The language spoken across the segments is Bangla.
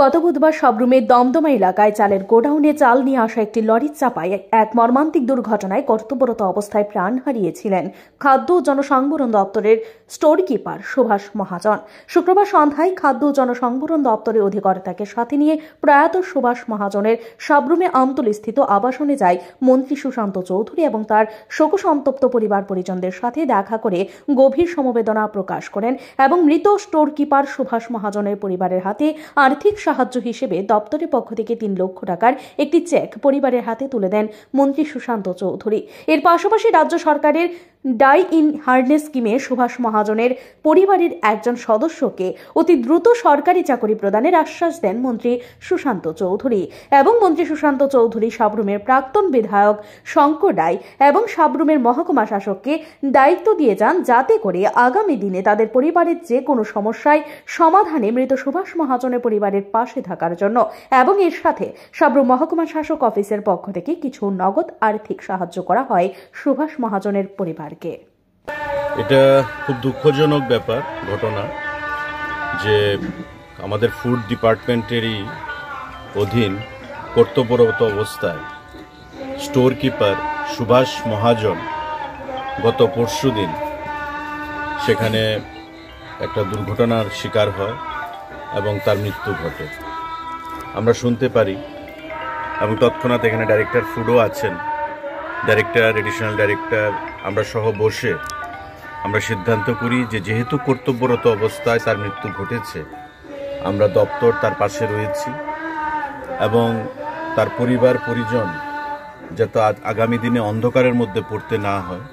গত বুধবার সাবরুমের দমদমা এলাকায় চালের গোডাউনে চাল নিয়ে আসা একটি লরির চাপায় এক মর্মান্তিক দুর্ঘটনায় কর্তব্যরত অবস্থায় প্রাণ হারিয়েছিলেন খাদ্য ও জনসংবরণ দপ্তরের স্টোর কিপার সুভাষ মহাজন। শুক্রবার সন্ধ্যায় খাদ্য ও জনসংবরণ দপ্তরের অধিকর্তাকে সাথে নিয়ে প্রয়াত সুভাষ মহাজনের সাবরুমে আমতলীস্থিত আবাসনে যায় মন্ত্রী সুশান্ত চৌধুরী এবং তার শোকসন্তপ্ত পরিবার পরিজনদের সাথে দেখা করে গভীর সমবেদনা প্রকাশ করেন এবং মৃত স্টোর কিপার সুভাষ মহাজনের পরিবারের হাতে আর্থিক সাহায্য হিসেবে দপ্তরের পক্ষ থেকে 3 লক্ষ টাকার একটি চেক পরিবারের হাতে তুলে দেন মন্ত্রী সুশান্ত চৌধুরী। এর পাশাপাশি রাজ্য সরকারের ডাই ইন হার্নেস স্কিমে সুভাষ মহাজনের পরিবারের একজন সদস্যকে অতি দ্রুত সরকারি চাকরি প্রদানের আশ্বাস দেন মন্ত্রী সুশান্ত চৌধুরী। এবং মন্ত্রী সুশান্ত চৌধুরী সাবরুমের প্রাক্তন বিধায়ক শঙ্কর রায় এবং সাবরুমের মহকুমা শাসককে দায়িত্ব দিয়ে যান যাতে করে আগামী দিনে তাদের পরিবারের যে কোনো সমস্যায় সমাধানে মৃত সুভাষ মহাজনের পরিবারের পাশে থাকার জন্য। এবং এর সাথে সাবরুম মহকুমা শাসক অফিসের পক্ষ থেকে কিছু নগদ আর্থিক সাহায্য করা হয় সুভাষ মহাজনের পরিবারকে। এটা খুব দুঃখজনক ব্যাপার ঘটনা যে আমাদের ফুড ডিপার্টমেন্টেরই অধীন কর্তব্যরত অবস্থায় স্টোর কিপার সুভাষ মহাজন গত পরশুদিন সেখানে একটা দুর্ঘটনার শিকার হয় এবং তার মৃত্যু ঘটে। আমরা শুনতে পারি এবং তৎক্ষণাৎ এখানে ডাইরেক্টর ফুডও আছেন, ডাইরেক্টর, এডিশনাল ডাইরেক্টর, আমরা সহ বসে আমরা সিদ্ধান্ত করি যে যেহেতু কর্তব্যরত অবস্থায় তার মৃত্যু ঘটেছে, আমরা দপ্তর তার পাশে রয়েছি এবং তার পরিবার পরিজন যাতে আগামী দিনে অন্ধকারের মধ্যে পড়তে না হয়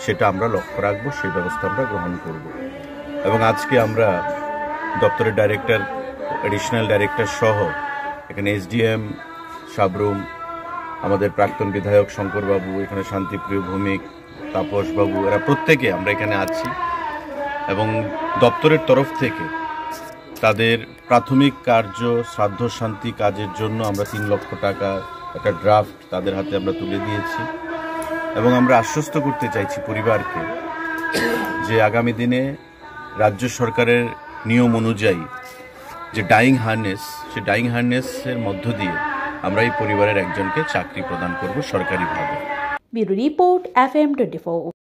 সেটা আমরা লক্ষ্য রাখবো, সেই ব্যবস্থা আমরা গ্রহণ করব। এবং আজকে আমরা দপ্তরের ডাইরেক্টর, এডিশনাল ডাইরেক্টর সহ এখানে এসডিএম সাবরুম, আমাদের প্রাক্তন বিধায়ক শঙ্করবাবু, এখানে শান্তিপ্রিয় ভৌমিক, তাপসবাবু, এরা প্রত্যেকে আমরা এখানে আছি এবং দপ্তরের তরফ থেকে তাদের প্রাথমিক কার্য শ্রাদ্ধ শান্তি কাজের জন্য আমরা 3 লক্ষ টাকা একটা ড্রাফট তাদের হাতে আমরা তুলে দিয়েছি এবং আমরা আশ্বস্ত করতে চাইছি পরিবারকে যে আগামী দিনে রাজ্য সরকারের নিয়ম অনুযায়ী যে ডাইং হার্নেস, সেই ডাইং হার্নেসের মধ্য দিয়ে আমরা এই পরিবারের একজনকে চাকরি প্রদান করব সরকারিভাবে। Bureau report FM 24।